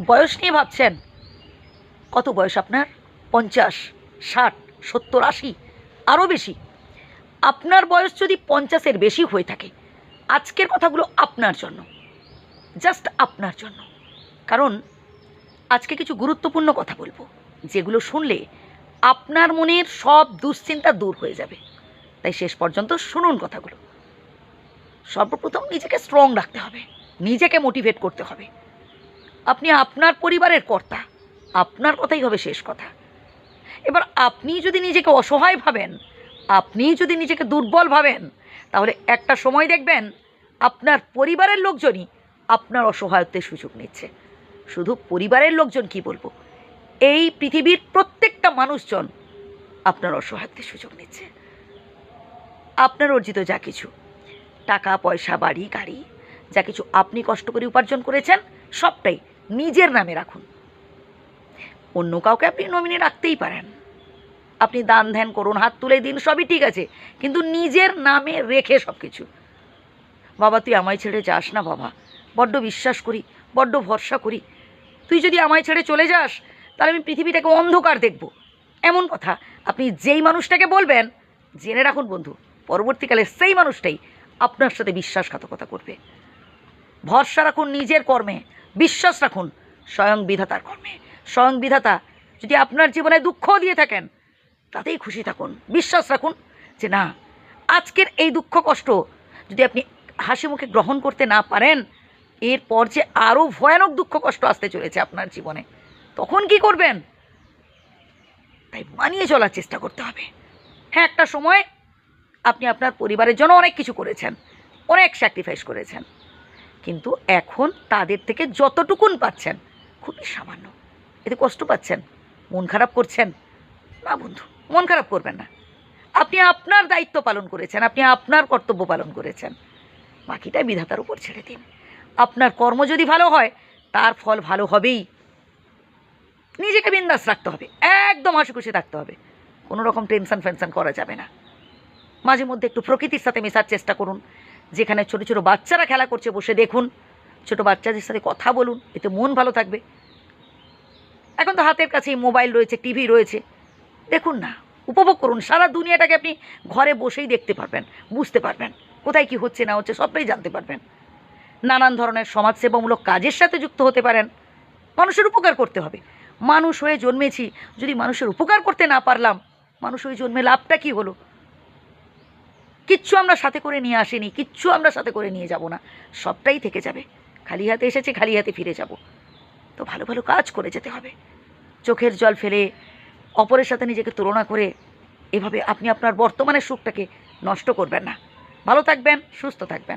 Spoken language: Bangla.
বয়স নিয়ে ভাবছেন? কত বয়স আপনার? 50, 60, 70, 80, আরও বেশি? আপনার বয়স যদি 50-এর বেশি হয়ে থাকে, আজকের কথাগুলো আপনার জন্য, জাস্ট আপনার জন্য। কারণ আজকে কিছু গুরুত্বপূর্ণ কথা বলবো, যেগুলো শুনলে আপনার মনের সব দুশ্চিন্তা দূর হয়ে যাবে। তাই শেষ পর্যন্ত শুনুন কথাগুলো। সর্বপ্রথম নিজেকে স্ট্রং রাখতে হবে, নিজেকে মোটিভেট করতে হবে। আপনি আপনার পরিবারের কর্তা, আপনার কথাই হবে শেষ কথা। এবার আপনি যদি নিজেকে অসহায় ভাবেন, আপনি যদি নিজেকে দুর্বল ভাবেন, তাহলে একটা সময় দেখবেন আপনার পরিবারের লোকজনই আপনার অসহায়ত্বের সুযোগ নিচ্ছে। শুধু পরিবারের লোকজন কি বলবো, এই পৃথিবীর প্রত্যেকটা মানুষজন আপনার অসহায়ত্বের সুযোগ নিচ্ছে। আপনার অর্জিত যা কিছু টাকা পয়সা, বাড়ি গাড়ি, যা কিছু আপনি কষ্ট করে উপার্জন করেছেন, সবটাই নিজের নামে রাখুন। অন্য কাউকে আপনি নমিনি রাখতেই পারেন, আপনি দান ধ্যান করুন, হাত তুলে দিন, সবই ঠিক আছে, কিন্তু নিজের নামে রেখে সব কিছু। বাবা তুই আমায় ছেড়ে যাস না বাবা, বড্ড বিশ্বাস করি, বড্ড ভরসা করি, তুই যদি আমায় ছেড়ে চলে যাস তাহলে আমি পৃথিবীটাকে অন্ধকার দেখব। এমন কথা আপনি যেই মানুষটাকে বলবেন, জেনে রাখুন বন্ধু, পরবর্তীকালে সেই মানুষটাই আপনার সাথে বিশ্বাসঘাতকতা করবে। ভরসা রাখুন নিজের কর্মে, বিশ্বাস রাখুন স্বয়ং বিধাতার কর্মে। স্বয়ং বিধাতা যদি আপনার জীবনে দুঃখও দিয়ে থাকেন, তাতেই খুশি থাকুন। বিশ্বাস রাখুন যে না, আজকের এই দুঃখ কষ্ট যদি আপনি হাসি মুখে গ্রহণ করতে না পারেন, এরপর যে আরও ভয়ানক দুঃখ কষ্ট আসতে চলেছে আপনার জীবনে, তখন কি করবেন? তাই মানিয়ে চলার চেষ্টা করতে হবে। হ্যাঁ, একটা সময় আপনি আপনার পরিবারের জন্য অনেক কিছু করেছেন, অনেক স্যাক্রিফাইস করেছেন, কিন্তু এখন তাদের থেকে যতটুকুন পাচ্ছেন খুবই সামান্য। এতে কষ্ট পাচ্ছেন, মন খারাপ করছেন না বন্ধু, মন খারাপ করবেন না। আপনি আপনার দায়িত্ব পালন করেছেন, আপনি আপনার কর্তব্য পালন করেছেন, বাকিটা বিধাতার উপর ছেড়ে দিন। আপনার কর্ম যদি ভালো হয়, তার ফল ভালো হবেই। নিজেকে বিন্দাস রাখতে হবে, একদম হাসি খুশি থাকতে হবে, কোনো রকম টেনশন ফেনশন করা যাবে না। মাঝে মধ্যে একটু প্রকৃতির সাথে মেশার চেষ্টা করুন। যেখানে ছোটো ছোটো বাচ্চারা খেলা করছে বসে দেখুন, ছোটো বাচ্চাদের সাথে কথা বলুন, এতে মন ভালো থাকবে। এখন তো হাতের কাছেই মোবাইল রয়েছে, টিভি রয়েছে, দেখুন না, উপভোগ করুন। সারা দুনিয়াটাকে আপনি ঘরে বসেই দেখতে পারবেন, বুঝতে পারবেন, কোথায় কি হচ্ছে না হচ্ছে সবটাই জানতে পারবেন। নানান ধরনের সমাজসেবামূলক কাজের সাথে যুক্ত হতে পারেন। মানুষের উপকার করতে হবে। মানুষ হয়ে জন্মেছি, যদি মানুষের উপকার করতে না পারলাম, মানুষ হয়ে জন্মে লাভটা কী হলো? কিচ্ছু আমরা সাথে করে নিয়ে আসিনি, কিচ্ছু আমরা সাথে করে নিয়ে যাব না, সবটাই থেকে যাবে। খালি হাতে এসেছে, খালি হাতে ফিরে যাব। তো ভালো ভালো কাজ করে যেতে হবে। চোখের জল ফেলে, অপরের সাথে নিজেকে তুলনা করে এভাবে আপনি আপনার বর্তমানের সুখটাকে নষ্ট করবেন না। ভালো থাকবেন, সুস্থ থাকবেন।